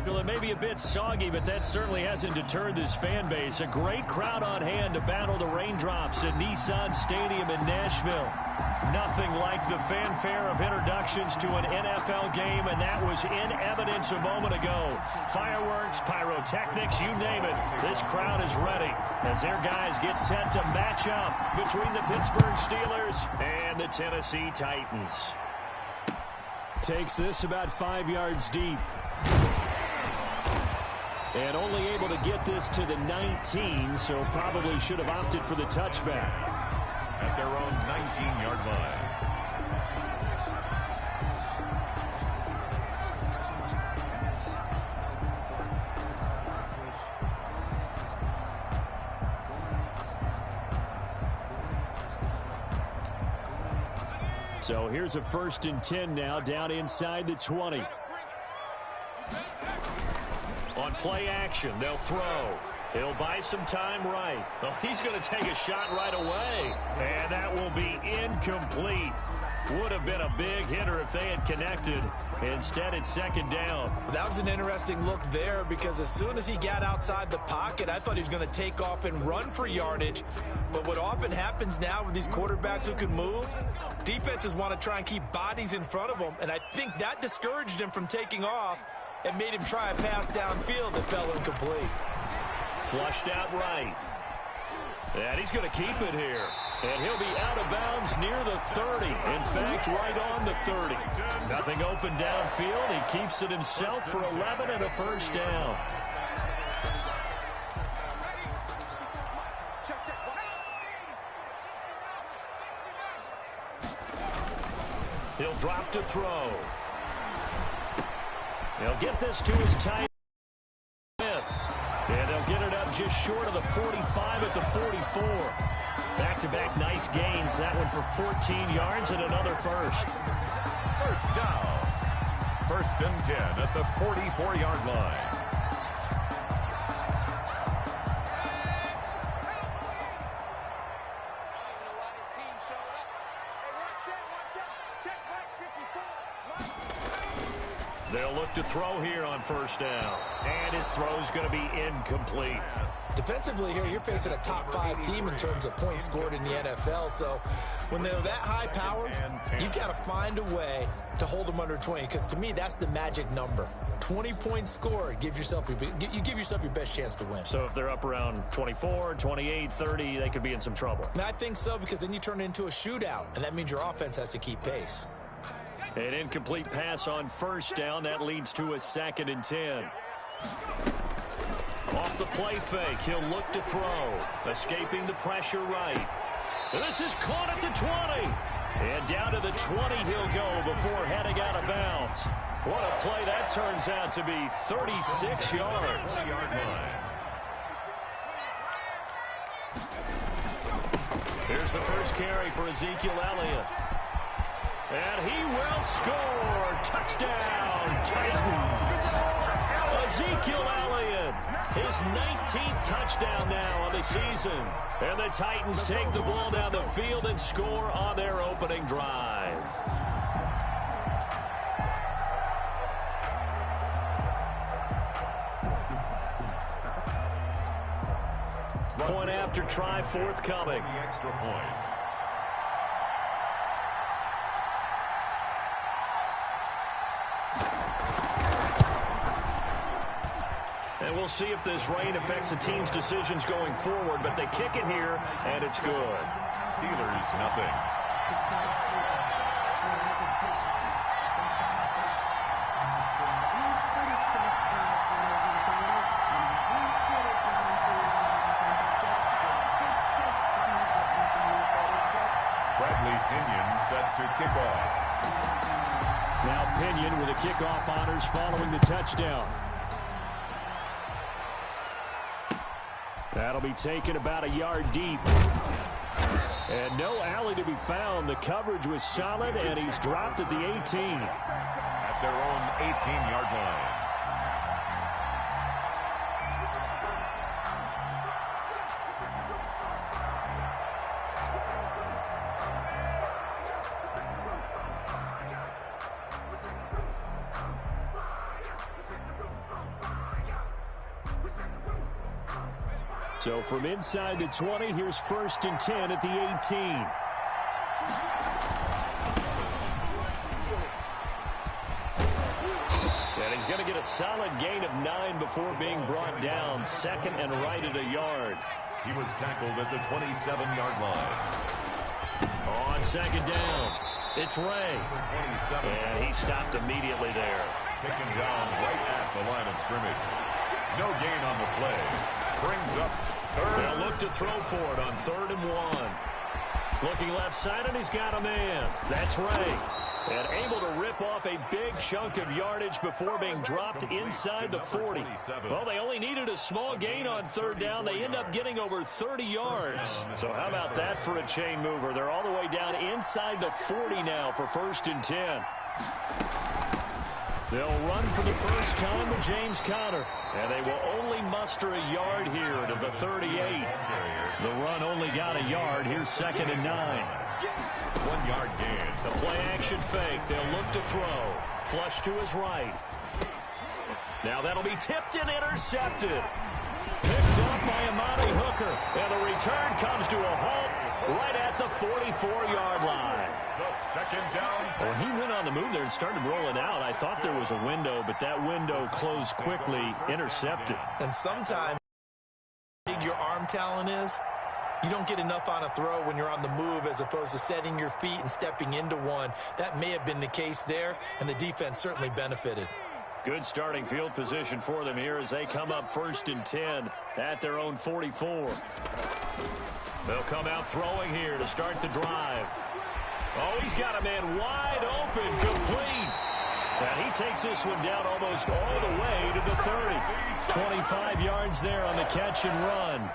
Well, it may be a bit soggy, but that certainly hasn't deterred this fan base. A great crowd on hand to battle the raindrops at Nissan Stadium in Nashville. Nothing like the fanfare of introductions to an NFL game, and that was in evidence a moment ago. Fireworks, pyrotechnics, you name it. This crowd is ready as their guys get set to match up between the Pittsburgh Steelers and the Tennessee Titans. Takes this about 5 yards deep. And only able to get this to the 19, so probably should have opted for the touchback. At their own 19-yard line. So here's a 1st and 10 now, down inside the 20. On play action, they'll throw. He'll buy some time right. Well, he's going to take a shot right away. And that will be incomplete. Would have been a big hitter if they had connected. Instead, it's 2nd down. That was an interesting look there because as soon as he got outside the pocket, I thought he was going to take off and run for yardage. But what often happens now with these quarterbacks who can move, defenses want to try and keep bodies in front of them. And I think that discouraged him from taking off and made him try a pass downfield that fell incomplete. Flushed out right. And he's going to keep it here. And he'll be out of bounds near the 30. In fact, right on the 30. Nothing open downfield. He keeps it himself for 11 and a 1st down. He'll drop to throw. He'll get this to his tight end. And they'll get it up just short of the 45 at the 44. Back-to-back nice gains. That one for 14 yards and another 1st. 1st down. 1st and 10 at the 44-yard line. They'll look to throw here on 1st down. And his throw's going to be incomplete. Defensively here, you're facing a top 5 team in terms of points scored in the NFL. So when they're that high power, you've got to find a way to hold them under 20. Because to me, that's the magic number. 20 points scored gives yourself you give yourself your best chance to win. So if they're up around 24, 28, 30, they could be in some trouble. And I think so, because then you turn it into a shootout. And that means your offense has to keep pace. An incomplete pass on 1st down. That leads to a 2nd and 10. Off the play fake, he'll look to throw. Escaping the pressure right. This is caught at the 20. And down to the 20 he'll go before heading out of bounds. What a play that turns out to be. 36 yards. Here's the first carry for Ezekiel Elliott. And he will score. Touchdown, Titans. Ezekiel Elliott, his 19th touchdown now on the season. And the Titans take the ball down the field and score on their opening drive. Point after try forthcoming. The extra point. And we'll see if this rain affects the team's decisions going forward, but they kick it here, and it's good. Steelers, nothing. Bradley Pinion set to kick off. Now Pinion with the kickoff honors following the touchdown. That'll be taken about a yard deep. And no alley to be found. The coverage was solid, and he's dropped at the 18. At their own 18-yard line. So from inside the 20, here's 1st and 10 at the 18. And he's going to get a solid gain of 9 before being brought down. 2nd and right at a yard. He was tackled at the 27-yard line. On 2nd down, it's Ray. And he stopped immediately there. Taken down right at the line of scrimmage. No gain on the play. Brings up 3rd. They'll look to throw for it on 3rd and 1. Looking left side, and he's got a man. That's Ray. And able to rip off a big chunk of yardage before being dropped inside the 40. Well, they only needed a small gain on 3rd down. They end up getting over 30 yards. So how about that for a chain mover? They're all the way down inside the 40 now for 1st and 10. They'll run for the first time with James Conner. And they will only muster a yard here to the 38. The run only got a yard. Here's 2nd and 9. 1-yard gain. The play-action fake. They'll look to throw. Flush to his right. Now that'll be tipped and intercepted. Picked up by Amani Hooker. And the return comes to a halt right at the 44-yard line. The 2nd down. When he went on the move there and started rolling out, I thought there was a window, but that window closed quickly, intercepted. And sometimes how big your arm talent is, you don't get enough on a throw when you're on the move as opposed to setting your feet and stepping into one. That may have been the case there, and the defense certainly benefited. Good starting field position for them here as they come up 1st and 10 at their own 44. They'll come out throwing here to start the drive. Oh, he's got a man wide open, complete. And he takes this one down almost all the way to the 30. 25 yards there on the catch and run.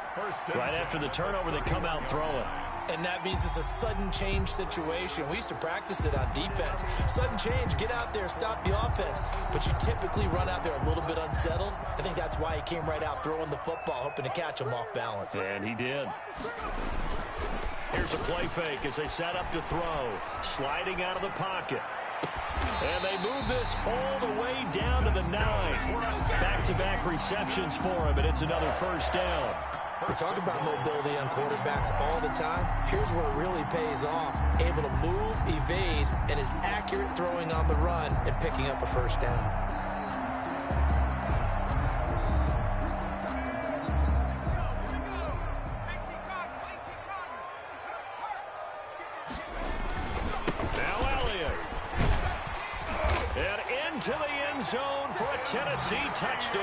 Right after the turnover, they come out throwing. And that means it's a sudden change situation. We used to practice it on defense. Sudden change, get out there, stop the offense. But you typically run out there a little bit unsettled. I think that's why he came right out throwing the football, hoping to catch him off balance. And he did. Here's a play fake as they set up to throw. Sliding out of the pocket. And they move this all the way down to the 9. Back-to-back receptions for him, and it's another 1st down. We talk about mobility on quarterbacks all the time. Here's where it really pays off. Able to move, evade, and is accurate throwing on the run and picking up a 1st down. To the end zone for a Tennessee touchdown.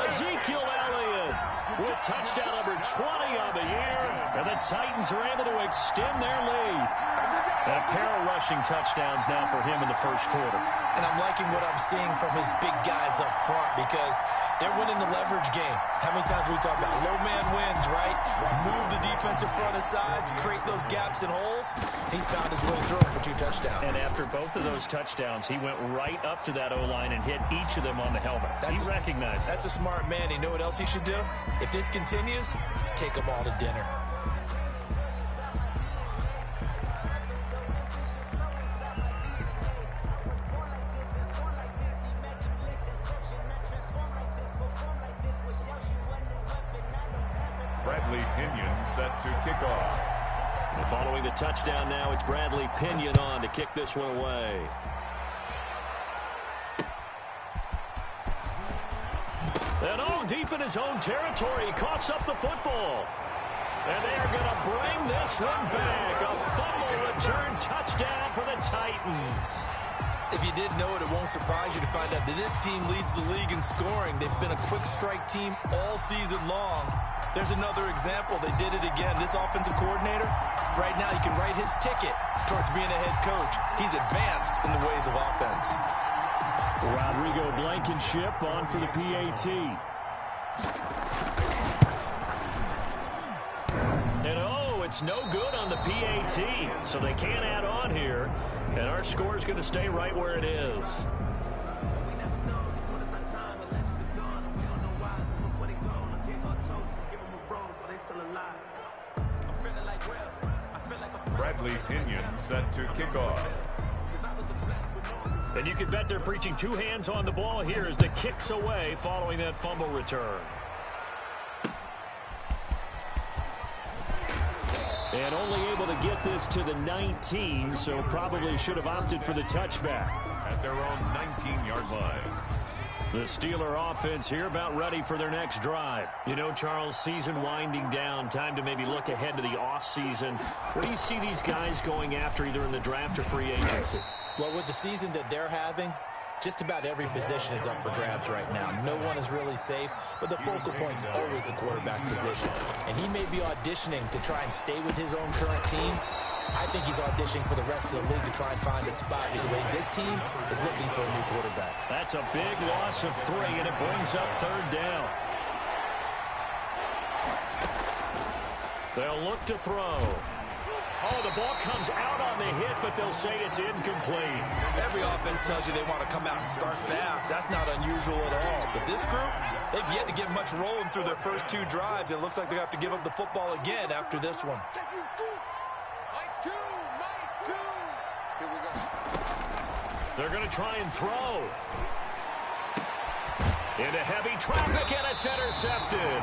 Ezekiel Elliott with touchdown number 20 on the year, and the Titans are able to extend their lead. And a pair of rushing touchdowns now for him in the 1st quarter. And I'm liking what I'm seeing from his big guys up front because they're winning the leverage game. How many times we talk about low man wins, right? Move the defensive front aside, create those gaps and holes. He's found his way through for 2 touchdowns. And after both of those touchdowns, he went right up to that O-line and hit each of them on the helmet. He recognized it. That's a smart man. You know what else he should do? If this continues, take them all to dinner. Bradley Pinion set to kick off. And following the touchdown now, it's Bradley Pinion on to kick this one away. And deep in his own territory, he coughs up the football. And they are going to bring this one back. A fumble return touchdown for the Titans. If you didn't know it, it won't surprise you to find out that this team leads the league in scoring. They've been a quick strike team all season long. There's another example. They did it again. This offensive coordinator, right now you can write his ticket towards being a head coach. He's advanced in the ways of offense. Rodrigo Blankenship on for the PAT. And it's no good on the PAT, so they can't add on here. And our score is going to stay right where it is. Bradley Pinion set to kick off. And you can bet they're preaching 2 hands on the ball here as the kick's away following that fumble return. And only able to get this to the 19, so probably should have opted for the touchback. At their own 19-yard line. The Steeler offense here about ready for their next drive. You know, Charles, season winding down, time to maybe look ahead to the offseason. What do you see these guys going after either in the draft or free agency? Well, with the season that they're having, just about every position is up for grabs right now. No one is really safe, but the focal point's always the quarterback position. And he may be auditioning to try and stay with his own current team. I think he's auditioning for the rest of the league to try and find a spot because I think this team is looking for a new quarterback. That's a big loss of 3, and it brings up 3rd down. They'll look to throw. Oh, the ball comes out on the hit, but they'll say it's incomplete. Every offense tells you they want to come out and start fast. That's not unusual at all. But this group, they've yet to get much rolling through their first 2 drives. It looks like they're going to have to give up the football again after this one. They're going to try and throw. Into heavy traffic, and it's intercepted.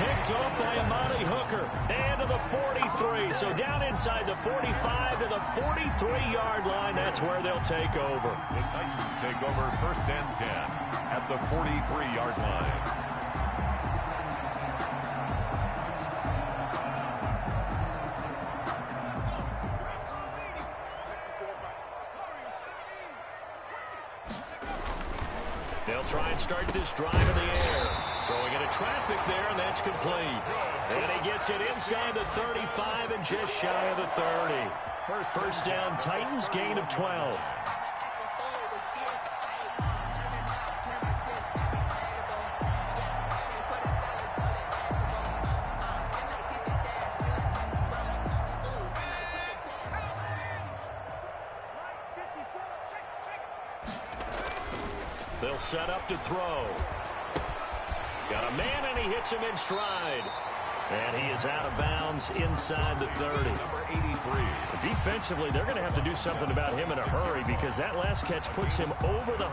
Picked up by Amani Hooker. And to the 43. So down inside the 45 to the 43-yard line. That's where they'll take over. The Titans take over 1st and 10 at the 43-yard line. They'll try and start this drive in the air. Throwing into traffic there, and that's complete. And he gets it inside the 35 and just shy of the 30. First down, Titans, gain of 12. They'll set up to throw. Got a man, and he hits him in stride. And he is out of bounds inside the 30. Number 83. Defensively, they're going to have to do something about him in a hurry because that last catch puts him over the...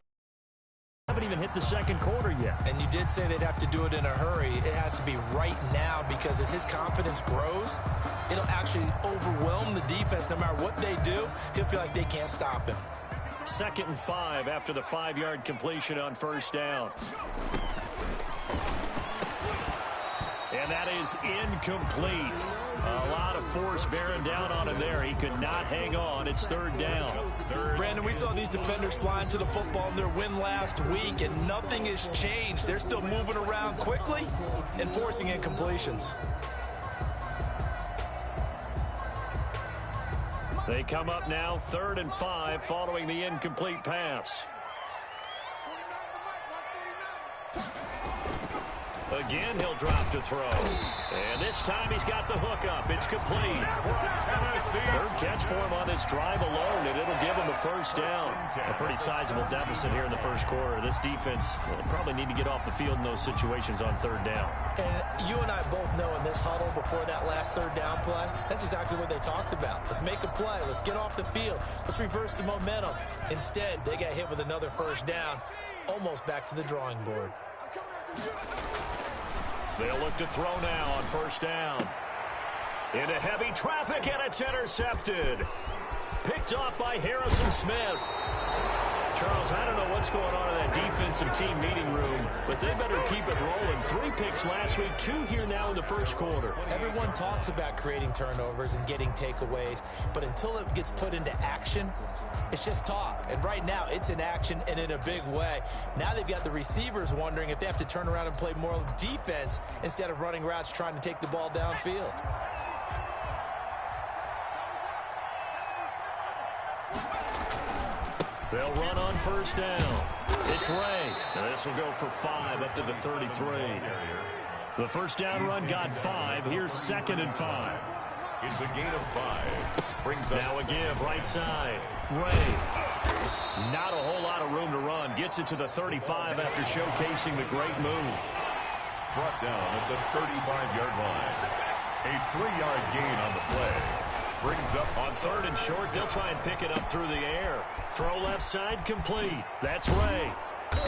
Haven't even hit the 2nd quarter yet. And you did say they'd have to do it in a hurry. It has to be right now because as his confidence grows, it'll actually overwhelm the defense. No matter what they do, he'll feel like they can't stop him. 2nd and 5 after the 5-yard completion on 1st down. And that is incomplete. A lot of force bearing down on him there. He could not hang on. It's 3rd down. Brandon, we saw these defenders flying to the football in their win last week, and nothing has changed. They're still moving around quickly and forcing incompletions. They come up now 3rd and 5 following the incomplete pass. Again, he'll drop to throw. And this time he's got the hook up. It's complete. 3rd catch for him on this drive alone, and it'll give him the 1st down. A pretty sizable deficit here in the 1st quarter. This defense will probably need to get off the field in those situations on 3rd down. And you and I both know in this huddle before that last 3rd down play, that's exactly what they talked about. Let's make a play. Let's get off the field. Let's reverse the momentum. Instead, they got hit with another 1st down, almost back to the drawing board. They'll look to throw now on 1st down. Into heavy traffic, and it's intercepted. Picked off by Harrison Smith. Charles, I don't know what's going on in that defensive team meeting room, but they better keep it rolling. 3 picks last week, 2 here now in the 1st quarter. Everyone talks about creating turnovers and getting takeaways, but until it gets put into action, it's just talk. And right now, it's in action and in a big way. Now they've got the receivers wondering if they have to turn around and play more defense instead of running routes trying to take the ball downfield. They'll run on 1st down. It's Ray. Now this will go for 5 up to the 33. The 1st down run got 5. Here's 2nd and 5. It's a gain of 5. Brings up now a give right side. Ray. Not a whole lot of room to run. Gets it to the 35 after showcasing the great move. Brought down at the 35-yard line. A 3-yard gain on the play. Brings up on 3rd and short. They'll try and pick it up through the air. Throw left side complete. That's Ray.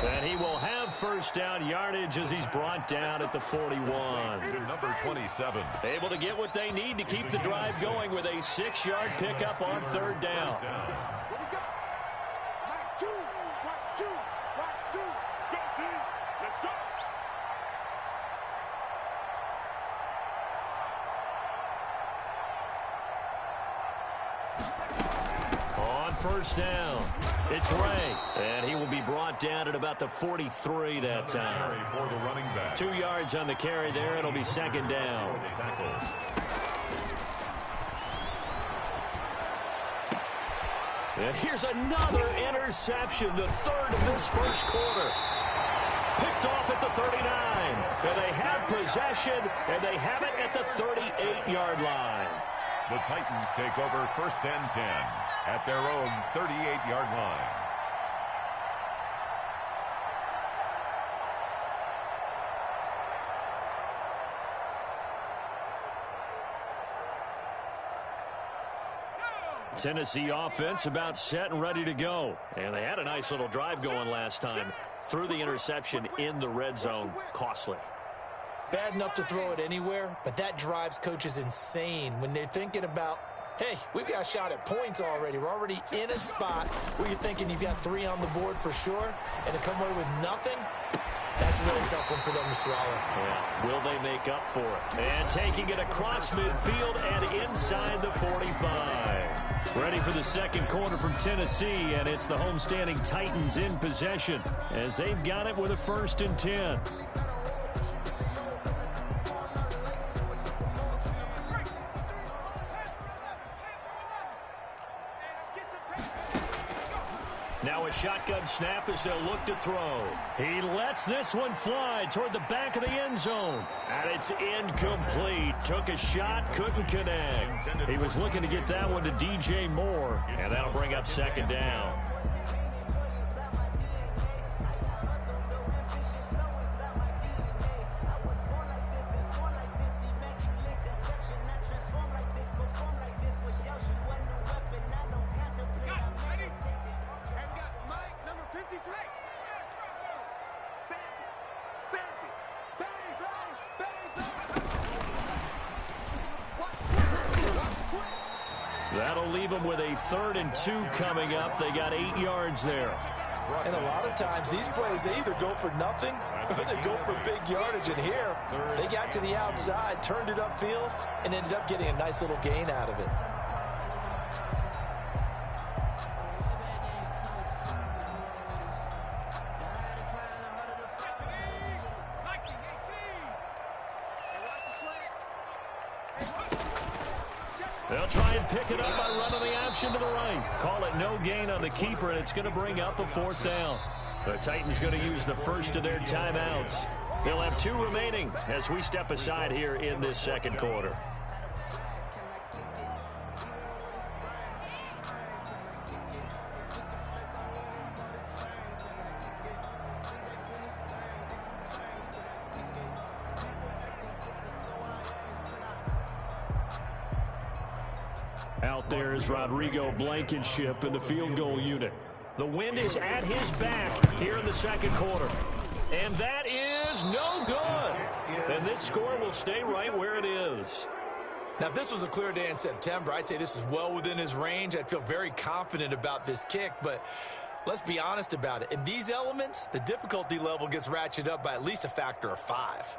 And he will have first down yardage as he's brought down at the 41. To number 27. Able to get what they need to keep the drive going with a 6-yard pickup on third down. On first down, it's Ray, and he will be brought down at about the 43 that time. For the running back. 2 yards on the carry there. It'll be second down. And here's another interception, the third of this first quarter. Picked off at the 39. And they have possession, and they have it at the 38-yard line. The Titans take over first and 10 at their own 38-yard line. Tennessee offense about set and ready to go. And they had a nice little drive going last time. Threw the interception in the red zone. Costly. Bad enough to throw it anywhere, but that drives coaches insane when they're thinking about, hey, we've got a shot at points already. We're already in a spot where you're thinking you've got 3 on the board for sure, and to come away with nothing, that's a really tough one for them to swallow. Yeah. Will they make up for it? And taking it across midfield and inside the 45. Ready for the second quarter from Tennessee, and it's the homestanding Titans in possession as they've got it with a 1st and 10. Now a shotgun snap as they'll look to throw. He lets this one fly toward the back of the end zone. And it's incomplete. Took a shot, couldn't connect. He was looking to get that one to DJ Moore. And that'll bring up second down. That'll leave them with a 3rd and 2 coming up. They got 8 yards there. And a lot of times these plays, they either go for nothing or they go for big yardage. And here, they got to the outside, turned it upfield, and ended up getting a nice little gain out of it. They'll try and pick it up by running the option to the right. Call it no gain on the keeper, and it's going to bring up a 4th down. The Titans going to use the first of their timeouts. They'll have 2 remaining as we step aside here in this second quarter. Out there is Rodrigo Blankenship in the field goal unit. The wind is at his back here in the second quarter. And that is no good. And this score will stay right where it is. Now, if this was a clear day in September, I'd say this is well within his range. I'd feel very confident about this kick, but let's be honest about it. In these elements, the difficulty level gets ratcheted up by at least a factor of 5.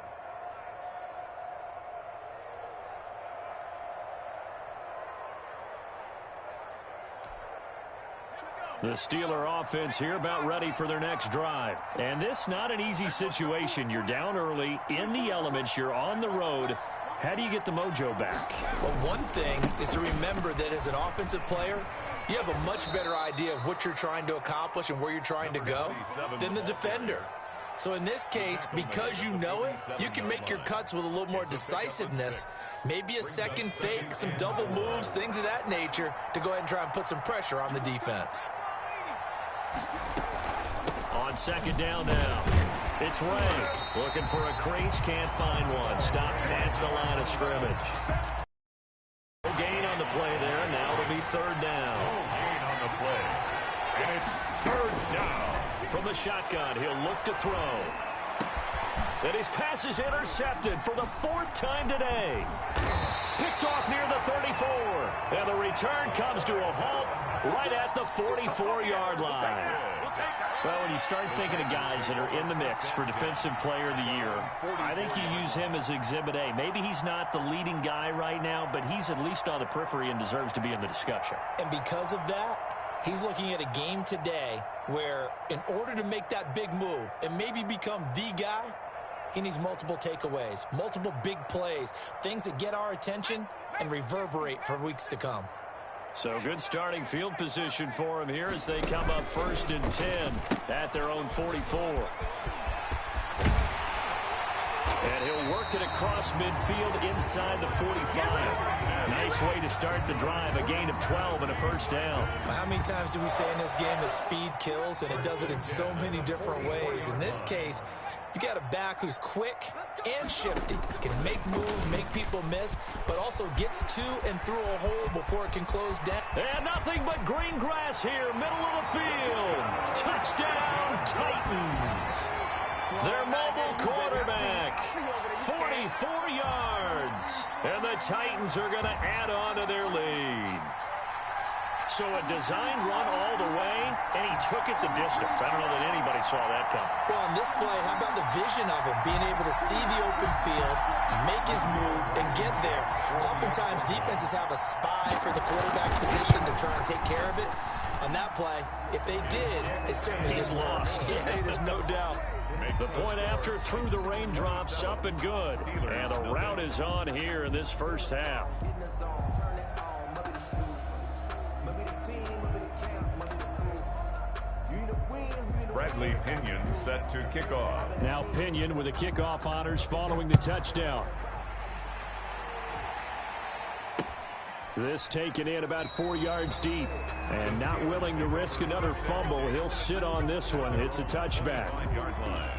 The Steeler offense here about ready for their next drive. And this not an easy situation. You're down early, in the elements, you're on the road. How do you get the mojo back? Well, one thing is to remember that as an offensive player, you have a much better idea of what you're trying to accomplish and where you're trying to go than the defender. So in this case, because you know it, you can make your cuts with a little more decisiveness, maybe a second fake, some double moves, things of that nature, to go ahead and try and put some pressure on the defense. On second down now, it's Ray looking for a crease, can't find one. Stopped at the line of scrimmage. No gain on the play there. Now it'll be 3rd down. No gain on the play. And it's 3rd down. From the shotgun, he'll look to throw. And his pass is intercepted for the 4th time today. Picked off near the 34. And the return comes to a halt right at the 44-yard line. Well, when you start thinking of guys that are in the mix for Defensive Player of the Year, I think you use him as Exhibit A. Maybe he's not the leading guy right now, but he's at least on the periphery and deserves to be in the discussion. And because of that, he's looking at a game today where in order to make that big move and maybe become the guy, he needs multiple takeaways, multiple big plays, things that get our attention and reverberate for weeks to come. So good starting field position for him here as they come up 1st and 10 at their own 44. And he'll work it across midfield inside the 45. Nice way to start the drive, a gain of 12 and a 1st down. How many times do we say in this game that speed kills, and it does it in so many different ways? In this case, you got a back who's quick and shifty, can make moves, make people miss, but also gets to and through a hole before it can close down. And nothing but green grass here, middle of the field. Touchdown, Titans. Their mobile quarterback, 44 yards. And the Titans are going to add on to their lead. So a designed run all the way, and he took it the distance. I don't know that anybody saw that coming. Well, on this play, how about the vision of him, being able to see the open field, make his move, and get there. Oftentimes, defenses have a spy for the quarterback position to try and take care of it. On that play, if they did, it certainly He's didn't work. lost. Yeah, there's no doubt. The point after through the raindrops, up and good. And the route is on here in this 1st half. Bradley Pinion set to kick off. Now Pinion with the kickoff honors following the touchdown. This taken in about 4 yards deep. And not willing to risk another fumble. He'll sit on this one. It's a touchback. 9-yard line.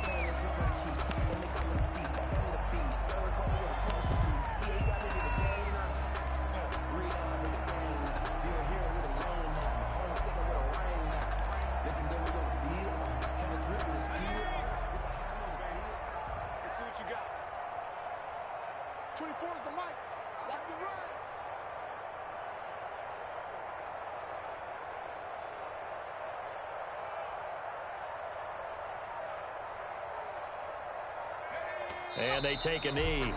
And they take a knee.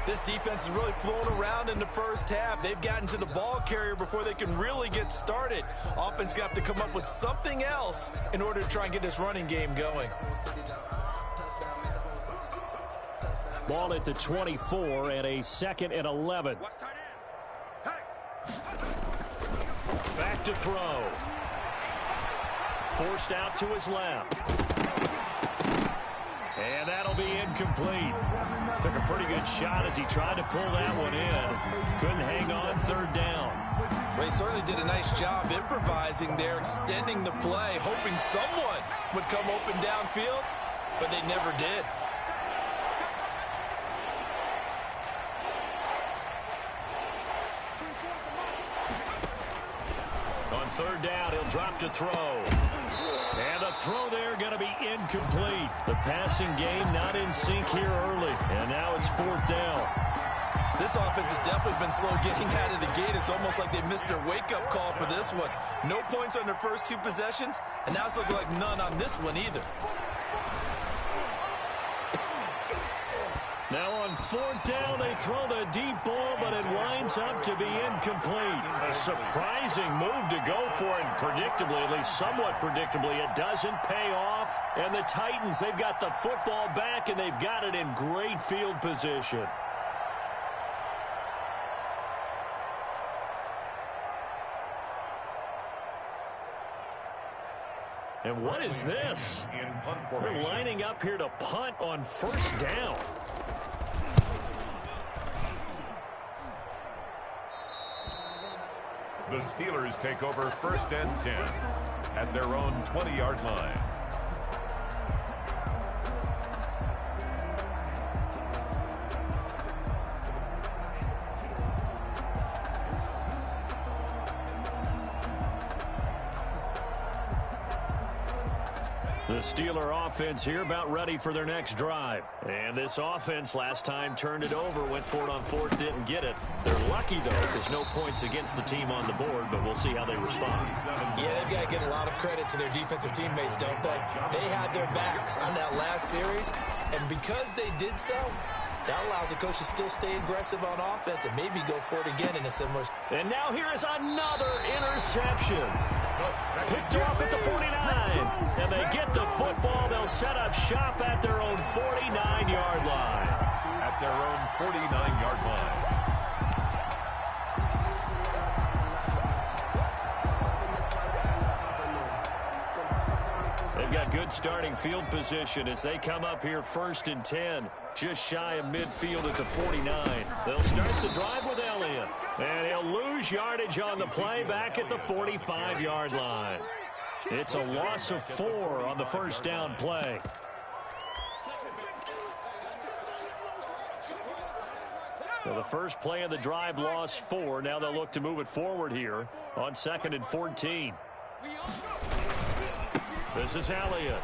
This defense is really flown around in the 1st half. They've gotten to the ball carrier before they can really get started. Offense got to come up with something else in order to try and get this running game going. Ball at the 24 and a 2nd and 11. Back to throw. Forced out to his left. And that'll be incomplete. Took a pretty good shot as he tried to pull that one in. Couldn't hang on 3rd down. Well, he certainly did a nice job improvising there, extending the play, hoping someone would come open downfield, but they never did. On 3rd down, he'll drop to throw. And the throw there going to be incomplete. The passing game not in sync here early. And now it's 4th down. This offense has definitely been slow getting out of the gate. It's almost like they missed their wake-up call for this one. No points on their first 2 possessions, and now it's looking like none on this one either. Now on 4th down, they throw the deep ball, but it winds up to be incomplete. A surprising move to go for it, and predictably, at least somewhat predictably, it doesn't pay off. And the Titans, they've got the football back, and they've got it in great field position. And what is this? They're lining up here to punt on 1st down. The Steelers take over 1st and 10 at their own 20-yard line. The Steeler offense here about ready for their next drive. And this offense last time turned it over, went for it on fourth, didn't get it. They're lucky, though, because no points against the team on the board, but we'll see how they respond. Yeah, they've got to give a lot of credit to their defensive teammates, don't they? They had their backs on that last series, and because they did so, that allows the coach to still stay aggressive on offense and maybe go for it again in a similar. And now here is another interception. Picked off at the 49. And they get the football. They'll set up shop at their own 49-yard line. At their own 49-yard line. They've got good starting field position as they come up here 1st and 10. Just shy of midfield at the 49. They'll start the drive with Elliott. And he'll lose yardage on the play back at the 45-yard line. It's a loss of 4 on the first down play. So the first play of the drive lost 4. Now they'll look to move it forward here on 2nd and 14. This is Elliott.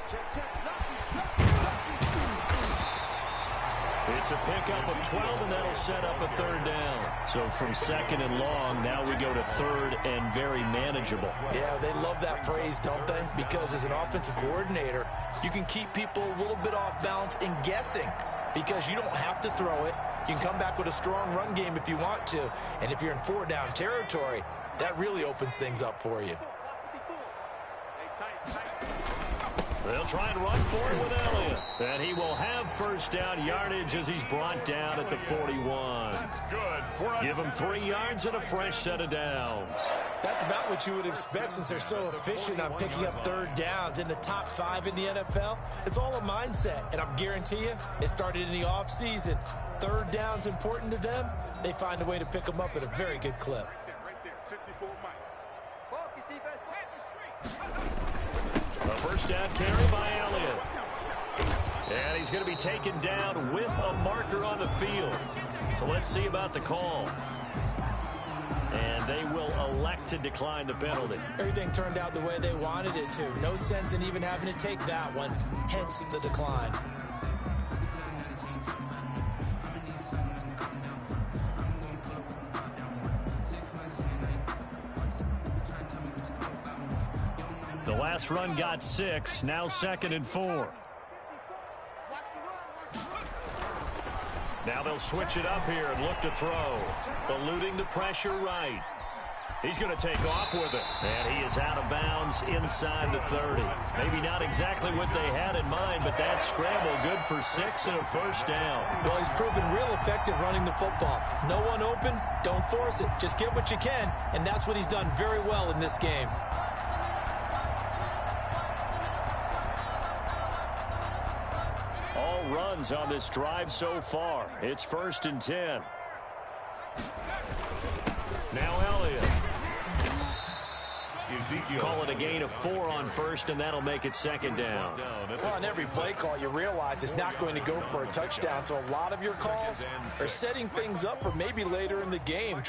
It's a pickup of 12, and that'll set up a 3rd down. So from 2nd and long, now we go to 3rd and very manageable. Yeah, they love that phrase, don't they? Because as an offensive coordinator, you can keep people a little bit off balance and guessing because you don't have to throw it. You can come back with a strong run game if you want to. And if you're in 4-down territory, that really opens things up for you. They'll try and run for it with Elliott. And he will have first down yardage as he's brought down at the 41. Give him 3 yards and a fresh set of downs. That's about what you would expect since they're so efficient on picking up 3rd downs in the top 5 in the NFL. It's all a mindset, and I guarantee you, it started in the offseason. 3rd down's important to them. They find a way to pick them up at a very good clip. A first down carry by Elliott. And he's going to be taken down with a marker on the field. So let's see about the call. And they will elect to decline the penalty. Everything turned out the way they wanted it to. No sense in even having to take that one, hence the decline. The last run got 6, now 2nd and 4. Now they'll switch it up here and look to throw. Eluding the pressure right. He's going to take off with it. And he is out of bounds inside the 30. Maybe not exactly what they had in mind, but that scramble good for 6 and a first down. Well, he's proven real effective running the football. No one open, don't force it. Just get what you can, and that's what he's done very well in this game. Runs on this drive so far. It's 1st and 10. Now Elliott. Call it a gain of 4 on 1st, and that'll make it 2nd down. Well, on every play call, you realize it's not going to go for a touchdown, so a lot of your calls are setting things up for maybe later in the game.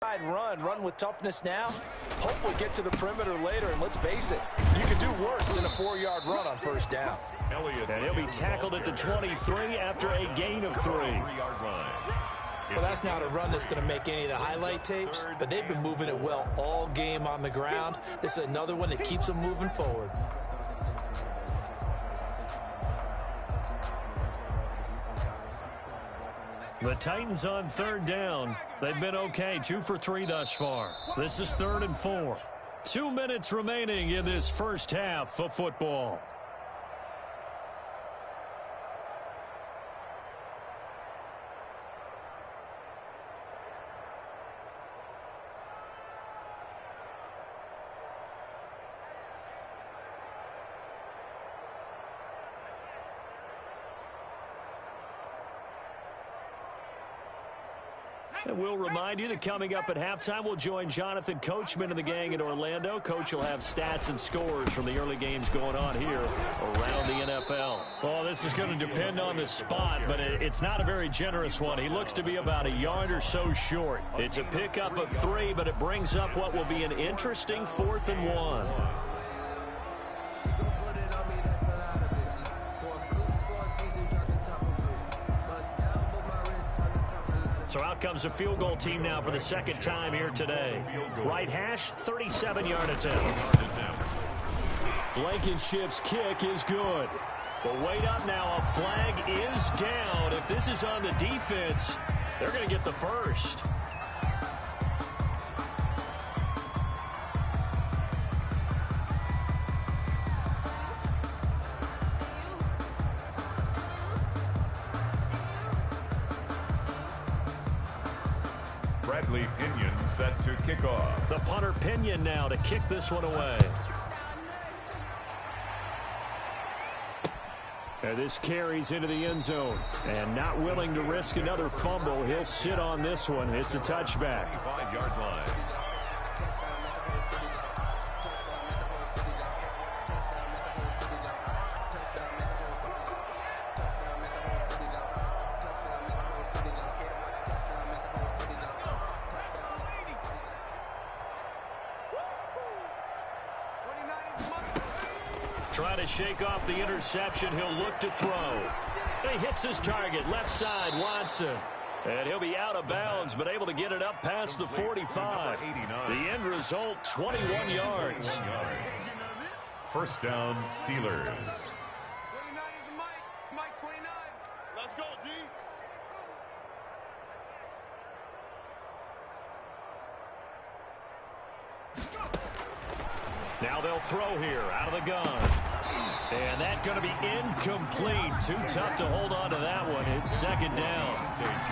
Try and run with toughness now. Hope we'll get to the perimeter later, and let's face it, you could do worse than a 4-yard run on 1st down. And he'll be tackled at the 23 after a gain of 3. Well, that's not a run that's going to make any of the highlight tapes, but they've been moving it well all game on the ground. This is another one that keeps them moving forward. The Titans on 3rd down. They've been okay, 2 for 3 thus far. This is 3rd and 4. 2 minutes remaining in this first half of football. And we'll remind you that coming up at halftime, we'll join Jonathan Coachman and the gang in Orlando. Coach will have stats and scores from the early games going on here around the NFL. Well, this is going to depend on the spot, but it's not a very generous one. He looks to be about a yard or so short. It's a pickup of 3, but it brings up what will be an interesting 4th and 1. So out comes a field goal team now for the second time here today. Right hash, 37-yard attempt. Blankenship's kick is good. But wait up now, a flag is down. If this is on the defense, they're going to get the first. Bradley Pinion set to kick off. The punter Pinion now to kick this one away. And this carries into the end zone. And not willing to risk another fumble, he'll sit on this one. It's a touchback. 5-yard line. Trying to shake off the interception. He'll look to throw. He hits his target. Left side, Watson. And he'll be out of bounds, but able to get it up past the 45. The end result, 21 yards. First down, Steelers. 29 is the Mike 29. Let's go, D. Now they'll throw here out of the gun. And that's going to be incomplete. Too tough to hold on to that one. It's second down.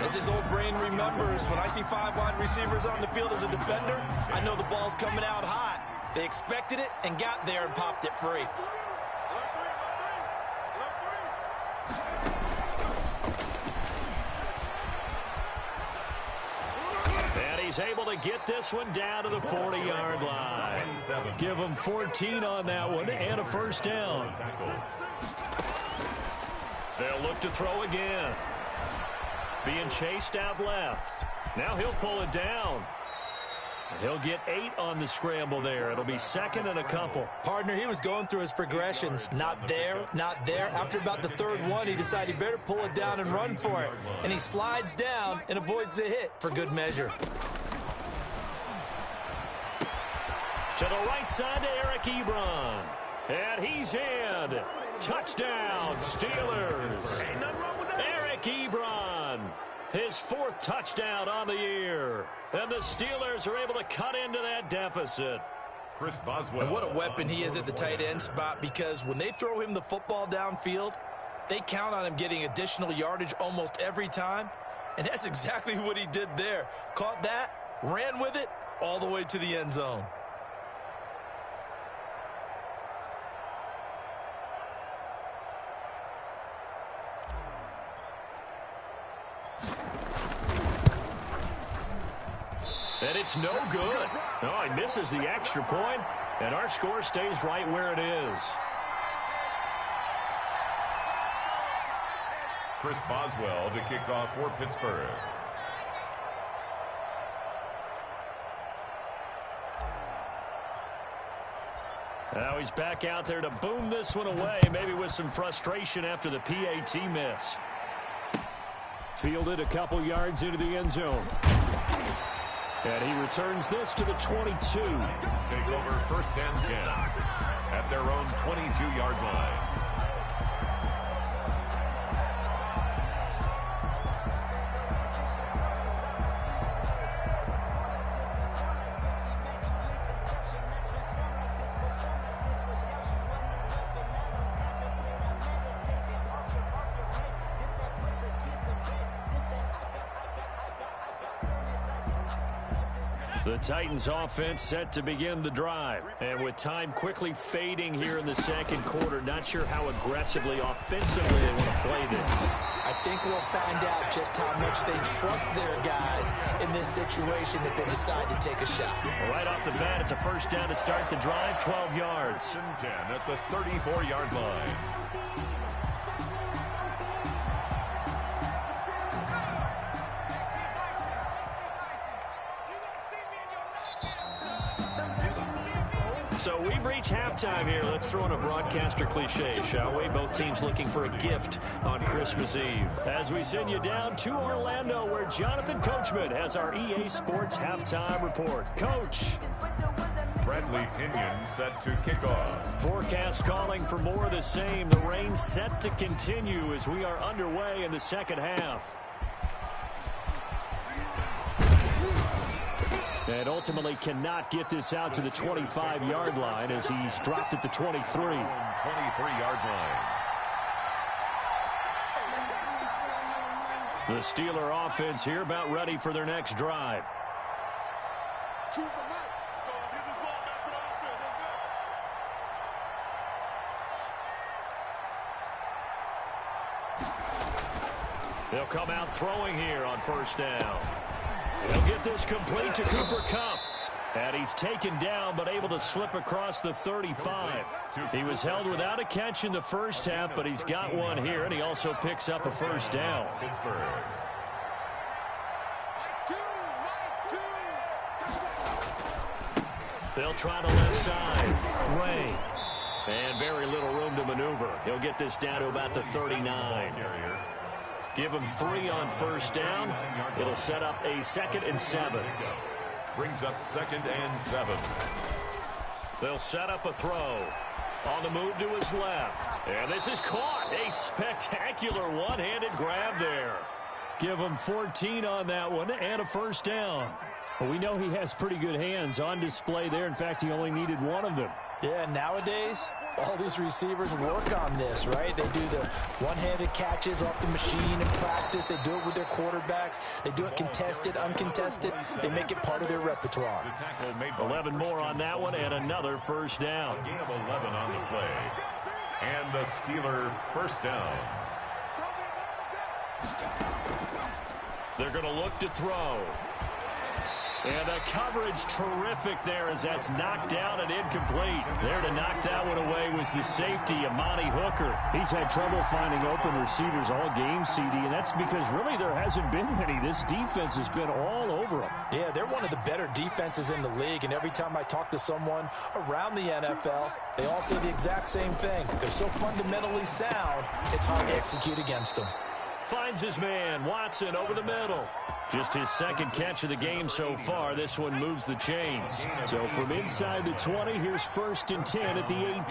As his old brain remembers, when I see 5 wide receivers on the field as a defender, I know the ball's coming out hot. They expected it and got there and popped it free. And he's able to get this one down to the 40-yard line. Give him 14 on that one and a first down. They'll look to throw again. Being chased out left. Now he'll pull it down. He'll get 8 on the scramble there. It'll be second and a couple. Partner, he was going through his progressions. Not there, not there. After about the third one, he decided he better pull it down and run for it. And he slides down and avoids the hit for good measure. To the right side to Eric Ebron. And he's in. Touchdown, Steelers. Eric Ebron. His 4th touchdown on the year. And the Steelers are able to cut into that deficit. Chris Boswell. And what a weapon he is at the tight end spot, because when they throw him the football downfield, they count on him getting additional yardage almost every time. And that's exactly what he did there. Caught that, ran with it, all the way to the end zone. And it's no good. Oh, he misses the extra point, and our score stays right where it is. Chris Boswell to kick off for Pittsburgh. Now he's back out there to boom this one away, maybe with some frustration after the PAT miss. Fielded a couple yards into the end zone. And he returns this to the 22. Take over first and 10 at their own 22-yard line. The Titans offense set to begin the drive. And with time quickly fading here in the second quarter, not sure how aggressively, offensively they want to play this. I think we'll find out just how much they trust their guys in this situation if they decide to take a shot. Right off the bat, it's a first down to start the drive, 12 yards. 10 at the 34-yard line. So we've reached halftime here. Let's throw in a broadcaster cliche, shall we? Both teams looking for a gift on Christmas Eve. As we send you down to Orlando, where Jonathan Coachman has our EA Sports halftime report. Coach. Bradley Pinion set to kick off. Forecast calling for more of the same. The rain set to continue as we are underway in the second half. And ultimately cannot get this out to the 25-yard line as he's dropped at the 23. 23-yard line. The Steeler offense here about ready for their next drive. Choose the mic. Let's go. Let's get this ball back to the offense. Let's go. They'll come out throwing here on first down. He'll get this complete to Cooper Kupp. And he's taken down but able to slip across the 35. He was held without a catch in the first half, but he's got one here, and he also picks up a first down. Pittsburgh. They'll try the left side. Ray. And very little room to maneuver. He'll get this down to about the 39. Give him 3 on first down. It'll set up a 2nd and 7. Brings up 2nd and 7. They'll set up a throw. On the move to his left. And this is caught. A spectacular one-handed grab there. Give him 14 on that one and a first down. Well, we know he has pretty good hands on display there. In fact, he only needed one of them. Yeah, nowadays, all these receivers work on this, right? They do the one-handed catches off the machine in practice. They do it with their quarterbacks. They do it contested, uncontested. They make it part of their repertoire. 11 more on that one and another first down. Gain of 11 on the play. And the Steeler first down. They're going to look to throw. And the coverage terrific there as that's knocked down and incomplete. There to knock that one away was the safety, Amani Hooker. He's had trouble finding open receivers all game, CD, and that's because really there hasn't been many. This defense has been all over them. Yeah, they're one of the better defenses in the league, and every time I talk to someone around the NFL, they all say the exact same thing. They're so fundamentally sound, it's hard to execute against them. Finds his man, Watson, over the middle. Just his 2nd catch of the game so far. This one moves the chains. So from inside the 20, here's 1st and 10 at the 18. Let's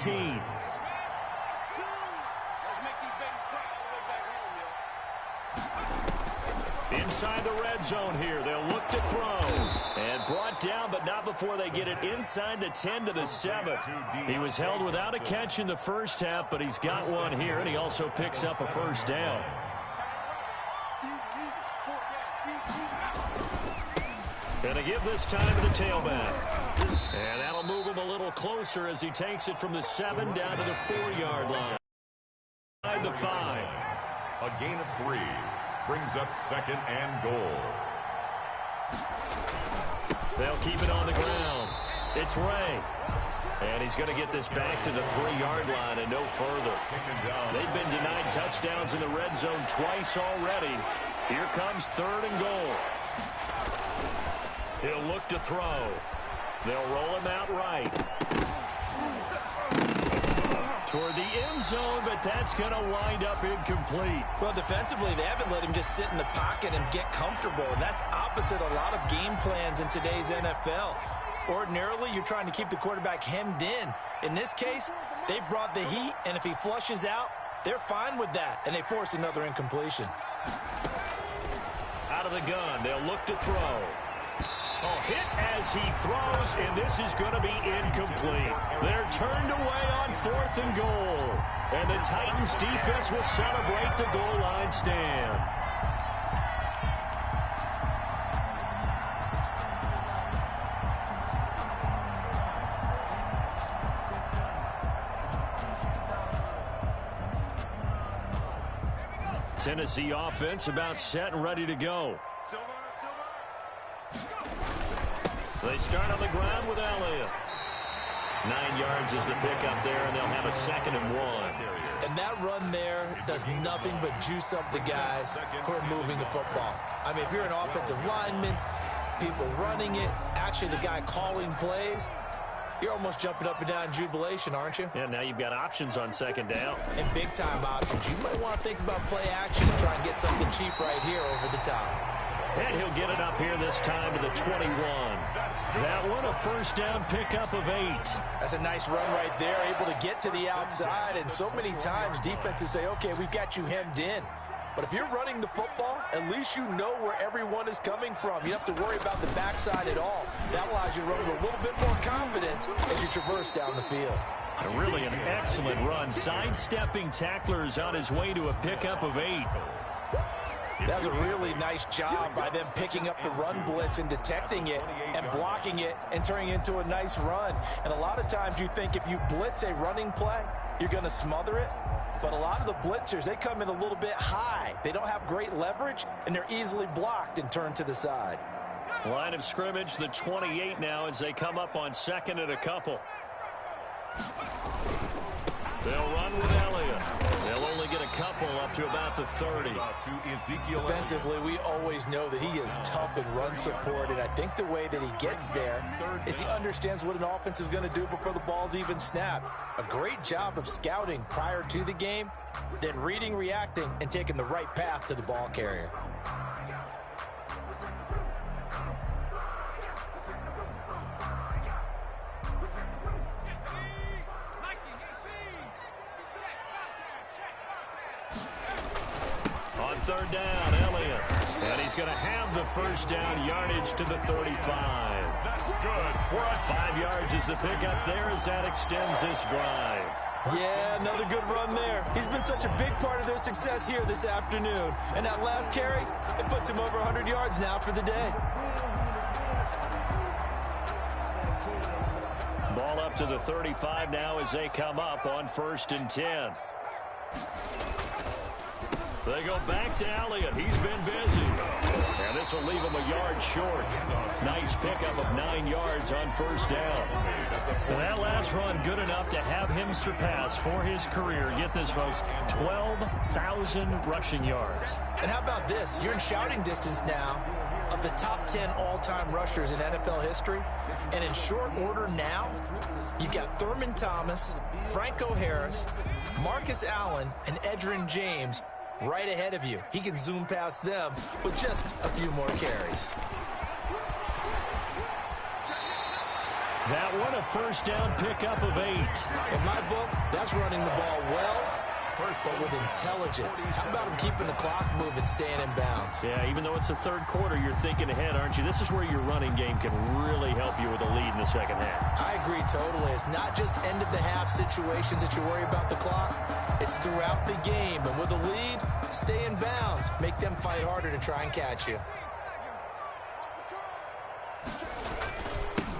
make these babies cry all the way back home, yo. Inside the red zone here. They'll look to throw. And brought down, but not before they get it inside the 10 to the 7. He was held without a catch in the first half, but he's got one here, and he also picks up a first down. Going to give this time to the tailback. And that'll move him a little closer as he takes it from the 7 down to the 4-yard line. The 5. A gain of 3. Brings up 2nd and goal. They'll keep it on the ground. It's Ray. And he's going to get this back to the 3-yard line and no further. They've been denied touchdowns in the red zone twice already. Here comes 3rd and goal. He'll look to throw. They'll roll him out right. Toward the end zone, but that's going to wind up incomplete. Well, defensively, they haven't let him just sit in the pocket and get comfortable. And that's opposite a lot of game plans in today's NFL. Ordinarily, you're trying to keep the quarterback hemmed in. In this case, they brought the heat, and if he flushes out, they're fine with that, and they force another incompletion. Out of the gun, they'll look to throw. Oh, hit as he throws, and this is going to be incomplete. They're turned away on 4th and goal. And the Titans defense will celebrate the goal line stand. Tennessee offense about set and ready to go. They start on the ground with Elliott. 9 yards is the pickup there, and they'll have a 2nd and 1. And that run there does nothing but juice up the guys who are moving the football. I mean, if you're an offensive lineman, people running it, actually the guy calling plays, You're almost jumping up and down in jubilation, aren't you? Yeah, now you've got options on second down. And big-time options. You might want to think about play action and try and get something cheap right here over the top. And he'll get it up here this time to the 21. That one, a first down pickup of 8. That's a nice run right there, able to get to the outside. And so many times defenses say, okay, we've got you hemmed in. But if you're running the football, at least you know where everyone is coming from. You don't have to worry about the backside at all. That allows you to run with a little bit more confidence as you traverse down the field. Really an excellent run. Sidestepping tacklers on his way to a pickup of 8. That was a really nice job by them picking up the run blitz and detecting it and blocking it and turning it into a nice run. And a lot of times you think if you blitz a running play, you're going to smother it. But a lot of the blitzers, they come in a little bit high. They don't have great leverage, and they're easily blocked and turned to the side. Line of scrimmage, the 28 now as they come up on second and a couple. They'll run with Elliott. They'll only get a couple up to about the 30. Defensively, we always know that he is tough in run support, and I think the way that he gets there is he understands what an offense is going to do before the ball's even snapped. A great job of scouting prior to the game, then reading, reacting, and taking the right path to the ball carrier. Third down, Elliott. And he's going to have the first down, yardage to the 35. That's good. 5 yards is the pickup there as that extends this drive. Yeah, another good run there. He's been such a big part of their success here this afternoon. And that last carry, it puts him over 100 yards now for the day. Ball up to the 35 now as they come up on 1st and 10. They go back to Elliott. He's been busy. And this will leave him a yard short. Nice pickup of 9 yards on first down. Well, that last run good enough to have him surpass for his career. Get this, folks, 12,000 rushing yards. And how about this? You're in shouting distance now of the top 10 all-time rushers in NFL history. And in short order now, you've got Thurman Thomas, Franco Harris, Marcus Allen, and Edgerrin James right ahead of you. He can zoom past them with just a few more carries. That one, a first down pickup of 8. In my book, that's running the ball well, but with intelligence. How about him keeping the clock moving, staying in bounds? Yeah, even though it's the third quarter, you're thinking ahead, aren't you? This is where your running game can really help you with a lead in the second half. I agree totally. It's not just end-of-the-half situations that you worry about the clock. It's throughout the game. And with a lead, stay in bounds. Make them fight harder to try and catch you.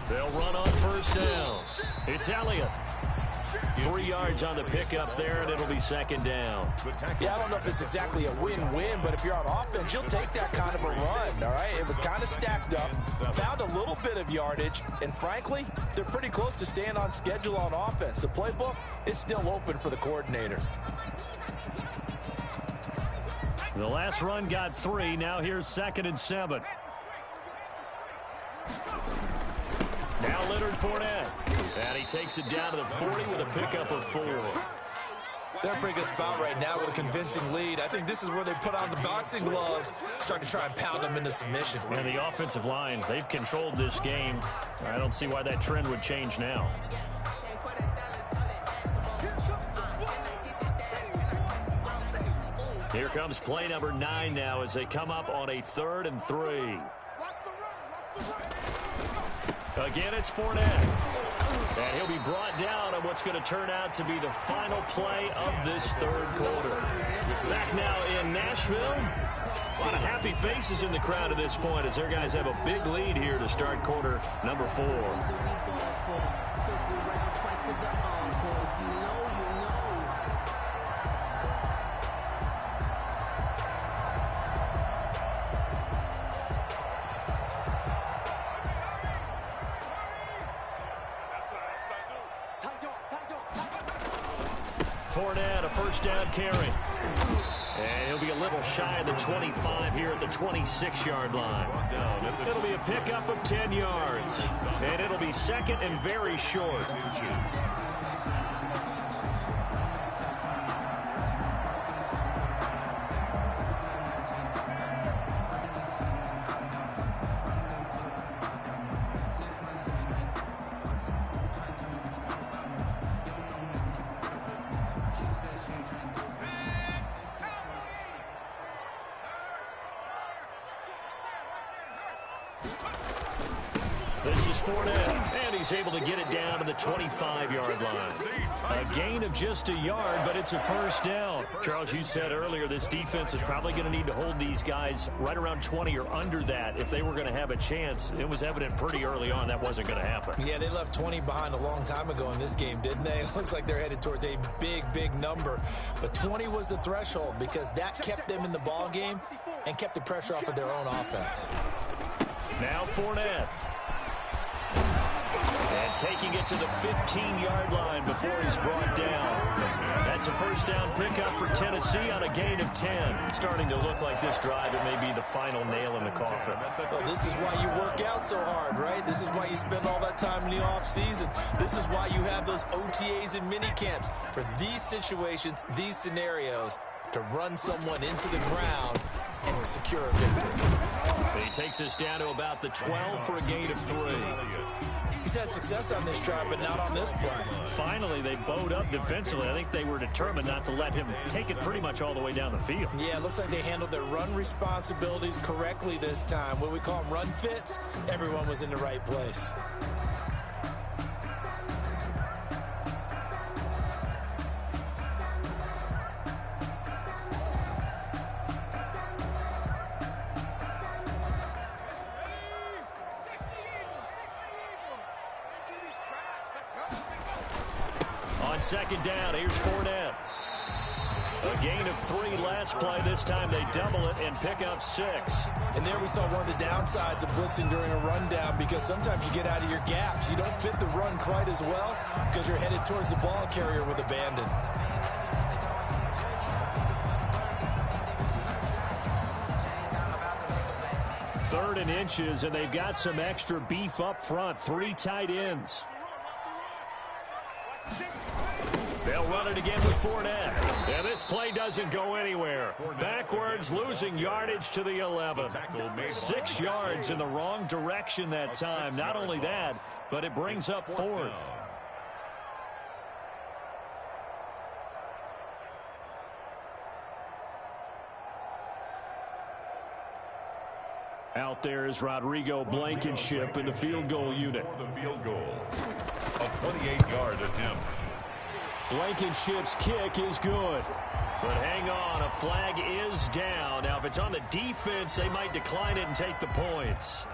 They'll run on first down. It's Elliott. 3 yards on the pickup there, and it'll be second down. Yeah, I don't know if it's exactly a win-win, but if you're on offense, you'll take that kind of a run, all right? It was kind of stacked up, found a little bit of yardage, and frankly, they're pretty close to staying on schedule on offense. The playbook is still open for the coordinator. The last run got 3. Now here's 2nd and 7. Now Leonard Fournette. And he takes it down to the 40 with a pickup of 4. They're in a pretty good spot right now with a convincing lead. I think this is where they put on the boxing gloves, start to try and pound them into submission. And the offensive line, they've controlled this game. I don't see why that trend would change now. Here comes play number 9 now as they come up on a 3rd and 3. Again, it's Fournette. And he'll be brought down on what's going to turn out to be the final play of this third quarter. Back now in Nashville. A lot of happy faces in the crowd at this point as their guys have a big lead here to start quarter number 4. Fournette, a first down carry. And he'll be a little shy of the 25 here at the 26-yard line. It'll be a pickup of 10 yards. And it'll be second and very short. This is Fournette, and he's able to get it down to the 25-yard line. A gain of just a yard, but it's a first down. Charles, you said earlier this defense is probably going to need to hold these guys right around 20 or under that if they were going to have a chance. It was evident pretty early on that wasn't going to happen. Yeah, they left 20 behind a long time ago in this game, didn't they? It looks like they're headed towards a big, big number. But 20 was the threshold because that kept them in the ball game and kept the pressure off of their own offense. Now Fournette. And taking it to the 15-yard line before he's brought down. That's a first down pickup for Tennessee on a gain of 10. Starting to look like this drive, it may be the final nail in the coffin. Well, this is why you work out so hard, right? This is why you spend all that time in the offseason. This is why you have those OTAs and mini camps. For these situations, these scenarios, to run someone into the ground and secure a victory. He takes us down to about the 12 for a gain of 3. He's had success on this drive, but not on this play. Finally, they bowed up defensively. I think they were determined not to let him take it pretty much all the way down the field. Yeah, it looks like they handled their run responsibilities correctly this time. What we call them run fits, everyone was in the right place. On second down, here's Fournette. A gain of 3 last play. This time they double it and pick up 6. And there we saw one of the downsides of blitzing during a rundown because sometimes you get out of your gaps. You don't fit the run quite as well because you're headed towards the ball carrier with abandon. Third and inches, and they've got some extra beef up front. 3 tight ends. They'll run it again with Fournette. And this play doesn't go anywhere. Backwards, losing yardage to the 11. 6 yards in the wrong direction that time. Not only that, but it brings up 4th. Out there is Rodrigo Blankenship in the field goal unit. The field goal. A 28-yard attempt. Blankenship's kick is good. But hang on, a flag is down. Now, if it's on the defense, they might decline it and take the points.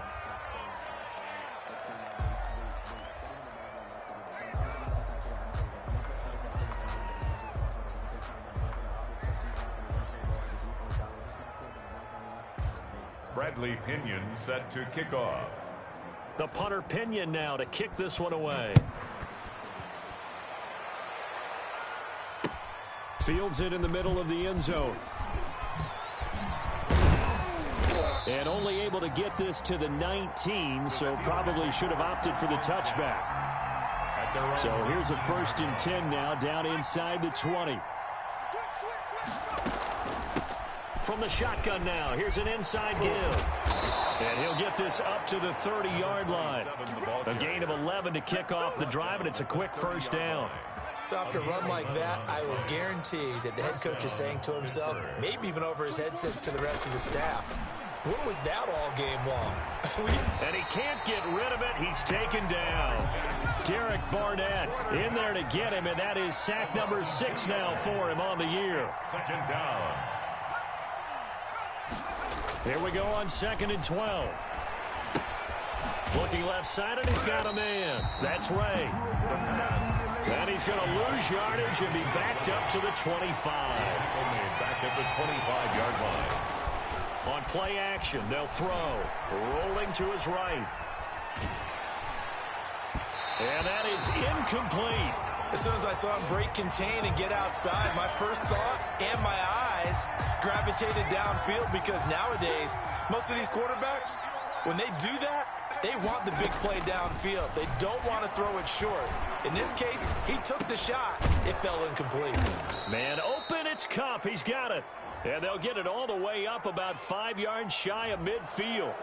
Bradley Pinion set to kick off. The punter Pinion now to kick this one away. Fields it in the middle of the end zone. And only able to get this to the 19, so probably should have opted for the touchback. So here's a 1st and 10 now, down inside the 20. From the shotgun now, here's an inside give. And he'll get this up to the 30-yard line. A gain of 11 to kick off the drive, and it's a quick first down. So after a run like that, I will guarantee that the head coach is saying to himself, maybe even over his headsets to the rest of the staff, what was that all game long? And he can't get rid of it. He's taken down. Derek Barnett in there to get him, and that is sack number 6 now for him on the year. 2nd down. Here we go on 2nd and 12. Looking left-sided, he's got a man. That's Ray. And he's going to lose yardage and be backed up to the 25. Back at the 25-yard line. On play action, they'll throw. Rolling to his right. And that is incomplete. As soon as I saw him break contain and get outside, my first thought and my eyes gravitated downfield, because nowadays, most of these quarterbacks, when they do that, they want the big play downfield. They don't want to throw it short. In this case, he took the shot. It fell incomplete. Man open, it's Kupp. He's got it. And they'll get it all the way up about 5 yards shy of midfield.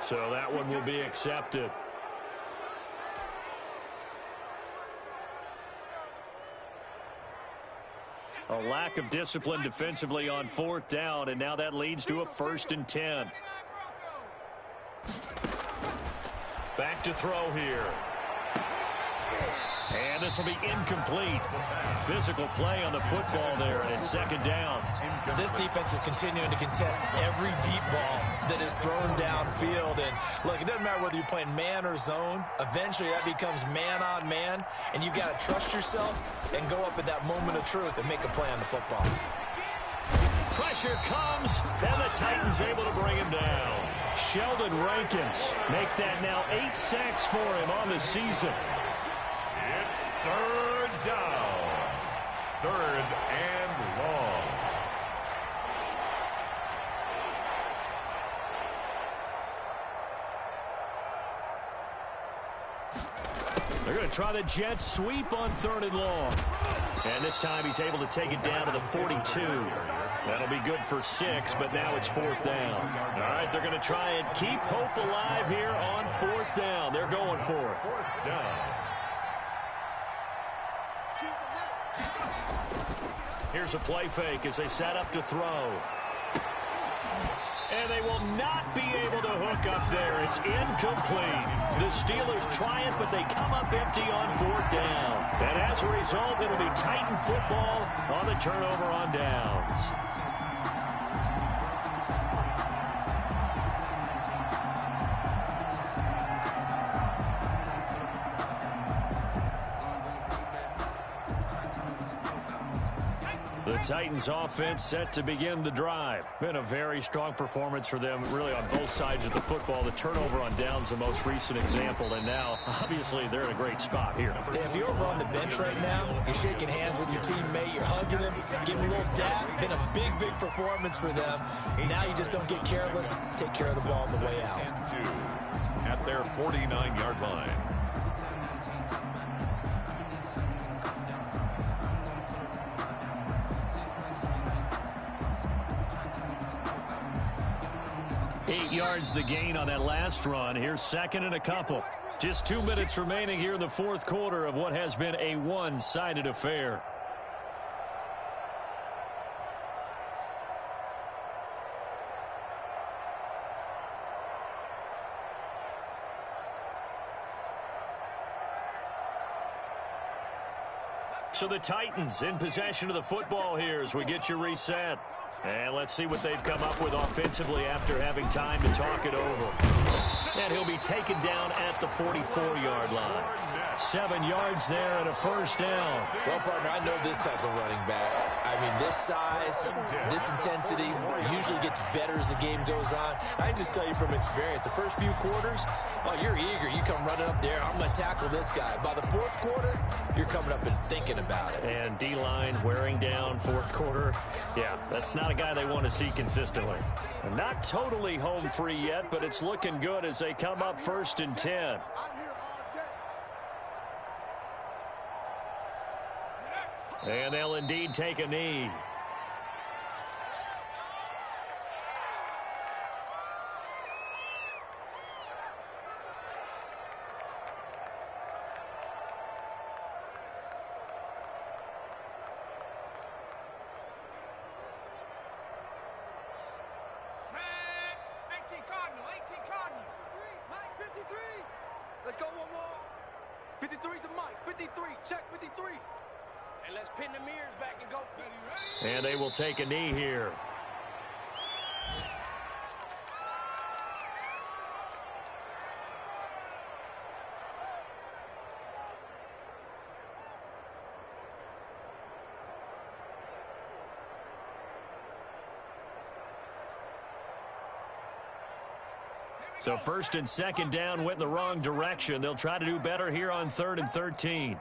So that one will be accepted. A lack of discipline defensively on 4th down, and now that leads to a 1st and 10. Back to throw here. And this will be incomplete. Physical play on the football there, and it's 2nd down. This defense is continuing to contest every deep ball that is thrown downfield. And look, it doesn't matter whether you're playing man or zone. Eventually that becomes man on man, and you've got to trust yourself and go up at that moment of truth and make a play on the football. Pressure comes, and the Titans able to bring him down. Sheldon Rankins make that now 8 sacks for him on the season. It's 3rd down. 3rd and long. They're going to try the jet sweep on 3rd and long. And this time he's able to take it down to the 42. That'll be good for 6, but now it's 4th down. All right, they're going to try and keep hope alive here on 4th down. They're going for it. 4th down. Here's a play fake as they set up to throw. And they will not be able to hook up there. It's incomplete. The Steelers try it, but they come up empty on 4th down. And as a result, it'll be Titan football on the turnover on downs. The Titans offense set to begin the drive. Been a very strong performance for them, really on both sides of the football. The turnover on downs, the most recent example, and now, obviously, they're in a great spot here. Yeah, if you're over on the bench right now, you're shaking hands with your teammate, you're hugging him, giving him a little dab. Been a big, big performance for them. Now you just don't get careless. Take care of the ball on the way out. At their 49-yard line. Eight yards the gain on that last run. Here's 2nd and a couple. Just 2 minutes remaining here in the 4th quarter of what has been a one-sided affair. So the Titans in possession of the football here as we get you reset. And let's see what they've come up with offensively after having time to talk it over. And he'll be taken down at the 44-yard line. 7 yards there and a 1st down. Well, partner, I know this type of running back. I mean, this size, this intensity usually gets better as the game goes on. I can just tell you from experience, the first few quarters, oh, you're eager. You come running up there, I'm going to tackle this guy. By the 4th quarter, you're coming up and thinking about it. And D-line wearing down 4th quarter. Yeah, that's not a guy they want to see consistently. Not totally home free yet, but it's looking good as they come up 1st and 10. And they'll indeed take a knee. Cardinal, 18 Cardinal. 53. Let's go one more. 53's the mic. 53. Check 53. And let's pin the mirrors back and go. And they will take a knee here. So 1st and 2nd down went in the wrong direction. They'll try to do better here on 3rd and 13.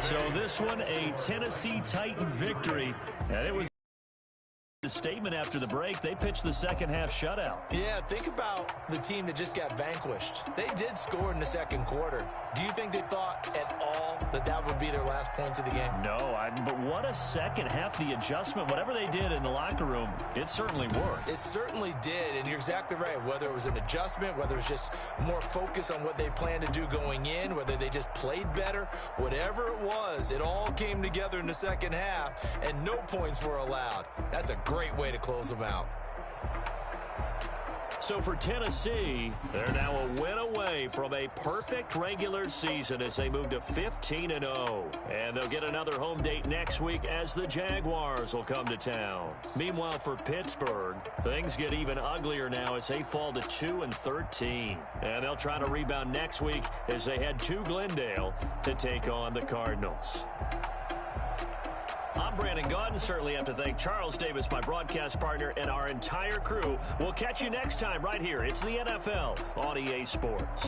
So this one, a Tennessee Titan victory, and it was a statement after the break. They pitched the second half shutout. Yeah, think about the team that just got vanquished. They did score in the second quarter. Do you think they thought at all that that would be their last points of the game? No, but what a second half. The adjustment, whatever they did in the locker room, it certainly worked. It certainly did, and you're exactly right. Whether it was an adjustment, whether it was just more focus on what they planned to do going in, whether they just played better, whatever it was, it all came together in the second half, and no points were allowed. That's a great way to close them out. So for Tennessee, they're now a win away from a perfect regular season as they move to 15-0. And they'll get another home date next week as the Jaguars will come to town. Meanwhile, for Pittsburgh, things get even uglier now as they fall to 2-13. And they'll try to rebound next week as they head to Glendale to take on the Cardinals. I'm Brandon Gaudin. Certainly have to thank Charles Davis, my broadcast partner, and our entire crew. We'll catch you next time right here. It's the NFL on EA Sports.